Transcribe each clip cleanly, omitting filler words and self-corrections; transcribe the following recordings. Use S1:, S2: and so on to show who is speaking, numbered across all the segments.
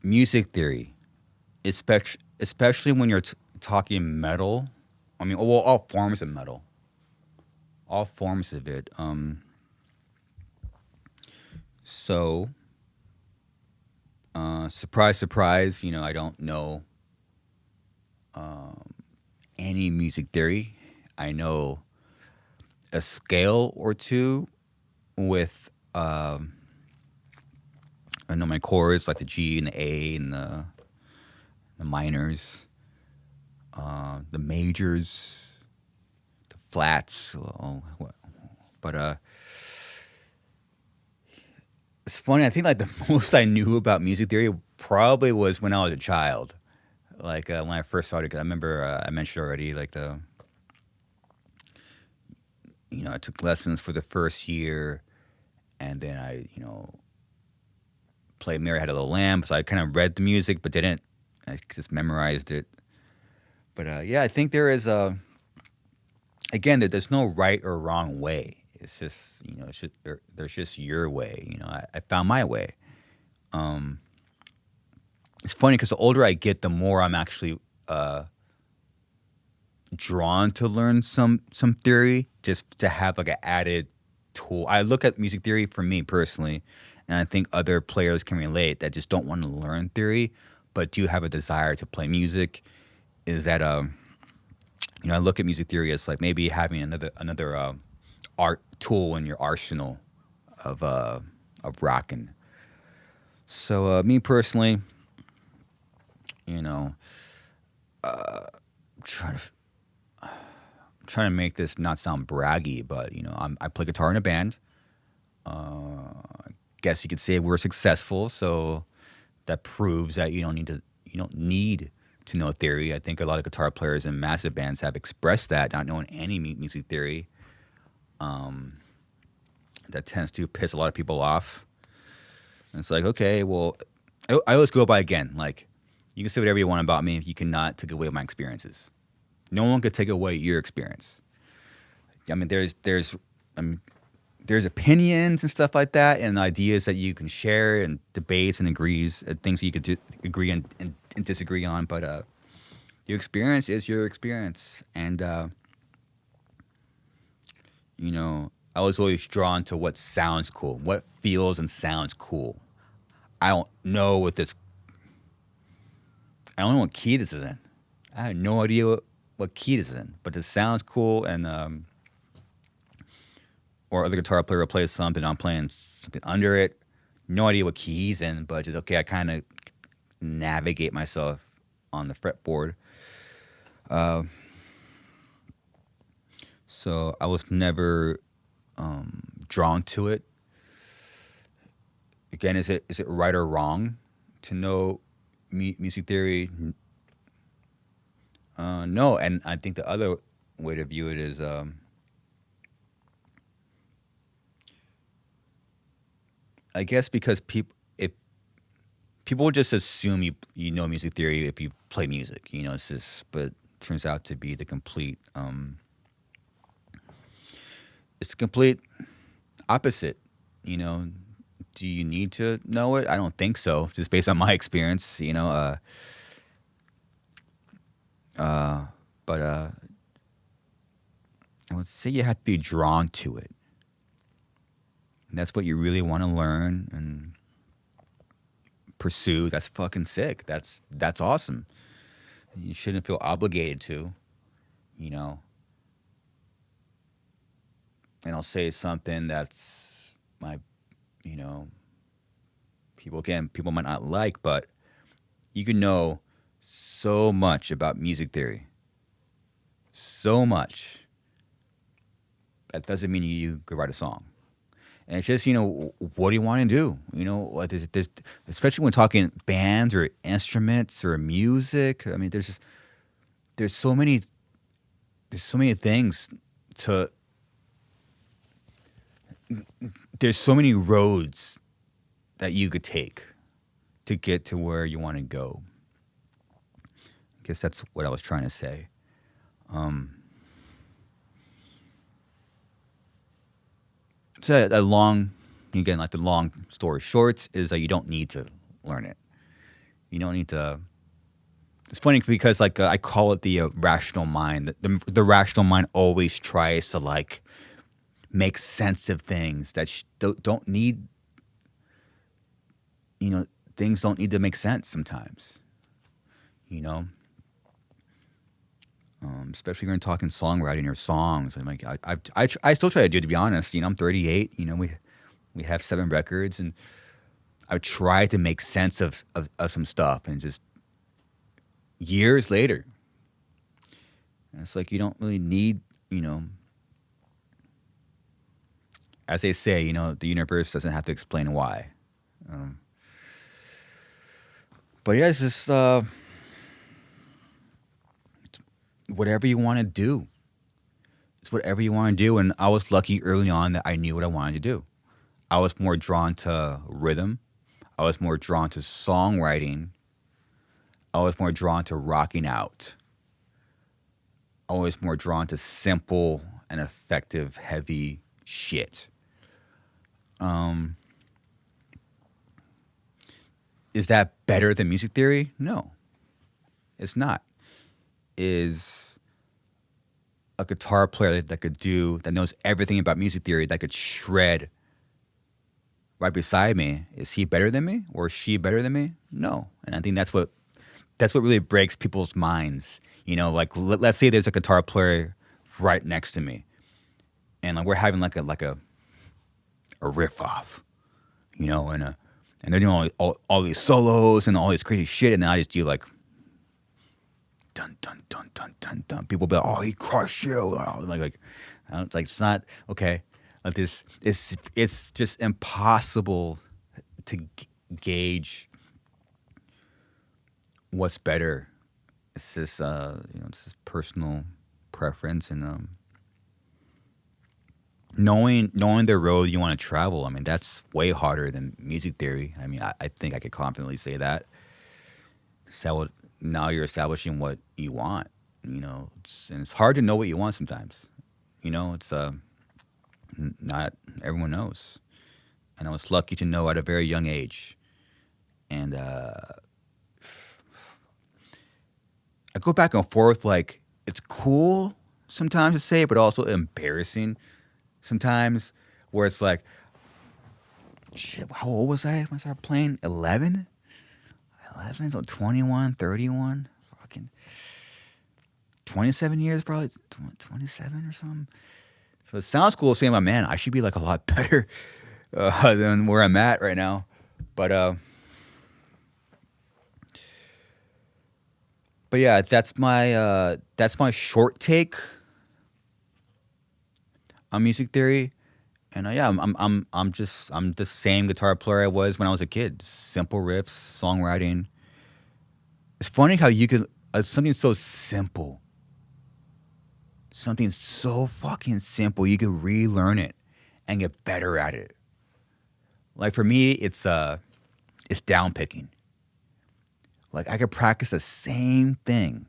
S1: music theory, especially when you're talking metal. I mean, well, all forms of metal, all forms of it. So, surprise, surprise. I don't know any music theory. I know a scale or two with. I know my chords like the G and the A and the minors, the majors, the flats. But it's funny. I think like the most I knew about music theory probably was when I was a child. Like when I first started, 'cause I remember I mentioned already. Like I took lessons for the first year, and then I played Mary Had a Little Lamb. So I kind of read the music, but didn't. I just memorized it. But yeah, I think there is again, there's no right or wrong way. It's just there's just your way. I found my way. Um, it's funny because the older I get, the more I'm actually drawn to learn some theory, just to have like an added tool. I look at music theory for me personally, and I think other players can relate that just don't want to learn theory, but do have a desire to play music. Is that I look at music theory as like maybe having another art tool in your arsenal of rocking. So me personally, you know, trying to trying to make this not sound braggy, but I play guitar in a band. Guess you could say we're successful, so that proves that you don't need to know theory. I think a lot of guitar players in massive bands have expressed that, not knowing any music theory. That tends to piss a lot of people off. And it's like, okay, well, I always go by again. Like, you can say whatever you want about me. You cannot take away my experiences. No one could take away your experience. I mean, there's opinions and stuff like that, and ideas that you can share, and debates and agrees, things that you could agree and disagree on. But your experience is your experience, and I was always drawn to what sounds cool, what feels and sounds cool. I don't know what this. I don't know what key this is in. I have no idea what key this is in, but this sounds cool, and or other guitar player will play something, I'm playing something under it. No idea what key he's in, but just okay. I kind of navigate myself on the fretboard. Uh, so I was never drawn to it. Again, is it right or wrong to know music theory? No, and I think the other way to view it is I guess because people just assume you know music theory if you play music. It's just, but it turns out to be the complete it's the complete opposite. You know, do you need to know it? I don't think so. Just based on my experience, but I would say you have to be drawn to it. And that's what you really want to learn and pursue. That's fucking sick. That's awesome. You shouldn't feel obligated to, you know. And I'll say something that's my, you know, people might not like, but you can know so much about music theory. So much. That doesn't mean you could write a song. And it's just, what do you want to do? Like there's, especially when talking bands or instruments or music. I mean, there's so many things to, there's so many roads that you could take to get to where you want to go. I guess that's what I was trying to say. It's a long, again, like the long story short is that you don't need to learn it. You don't need to. It's funny because like I call it the rational mind. The rational mind always tries to like make sense of things that don't need. You know, things don't need to make sense sometimes. You know, especially when you're talking songwriting or songs. I'm like, I still try to do it, to be honest. You know, I'm 38. You know, we have 7 records, and I try to make sense of some stuff, and just years later, and it's like you don't really need, you know, as they say, you know, the universe doesn't have to explain why. Um, but yeah, it's just whatever you want to do. It's whatever you want to do, and I was lucky early on that I knew what I wanted to do. I was more drawn to rhythm. I was more drawn to songwriting. I was more drawn to rocking out. I was more drawn to simple and effective, heavy shit. Um, is that better than music theory? No, it's not. Is a guitar player that knows everything about music theory, that could shred right beside me, is he better than me or is she better than me? No. And I think that's what really breaks people's minds. You know, like let's say there's a guitar player right next to me, and like we're having a riff off, you know, and they're doing all these solos and all this crazy shit, and then I just do like dun dun dun dun dun dun. People be like, "Oh, he crushed you!" Like, it's like it's not okay. Like this, it's just impossible to gauge what's better. It's just it's just personal preference, and knowing the road you want to travel. I mean, that's way harder than music theory. I mean, I think I could confidently say that. So now you're establishing what you want. You know, and it's hard to know what you want sometimes. You know, it's not everyone knows, and I was lucky to know at a very young age, and I go back and forth. Like it's cool sometimes to say, but also embarrassing sometimes. Where it's like, shit, how old was I when I started playing? 11? 11, so 21, 31, fucking 27 years, probably 27 or something. So it sounds cool saying, my man, I should be like a lot better than where I'm at right now. But yeah, that's my short take on music theory. And yeah, I'm the same guitar player I was when I was a kid. Simple riffs, songwriting. It's funny how you could something so simple, something so fucking simple, you could relearn it and get better at it. Like for me, it's down picking. Like I could practice the same thing,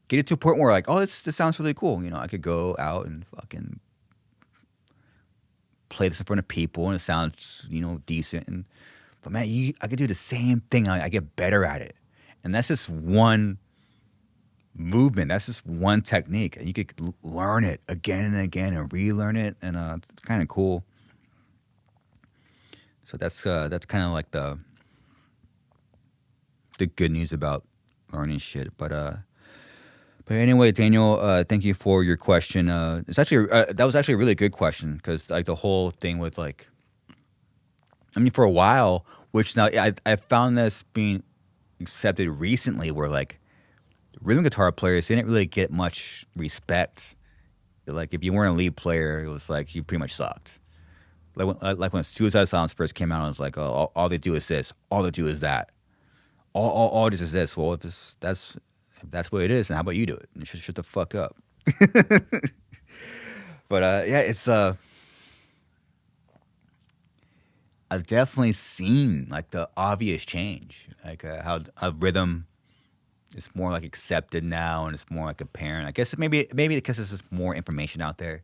S1: get it to a point where like, oh, this sounds really cool. You know, I could go out and fucking play this in front of people, and it sounds, you know, decent. But man, I could do the same thing. I get better at it, and that's just one movement. That's just one technique, and you could learn it again and again and relearn it, and it's kind of cool. So that's kind of like the good news about learning shit. But anyway, Daniel, thank you for your question. It's actually that was actually a really good question, because like the whole thing with like, I mean, for a while, which now I found this being accepted recently, where like rhythm guitar players didn't really get much respect. Like if you weren't a lead player, it was like you pretty much sucked. Like when Suicide Silence first came out, I was like, oh, all they do is this, all they do is that, all this is this. Well, if that's what it is, and how about you do it? And shut the fuck up. But yeah, it's I've definitely seen like the obvious change, like how rhythm is more like accepted now, and it's more like apparent. I guess maybe because there's just more information out there.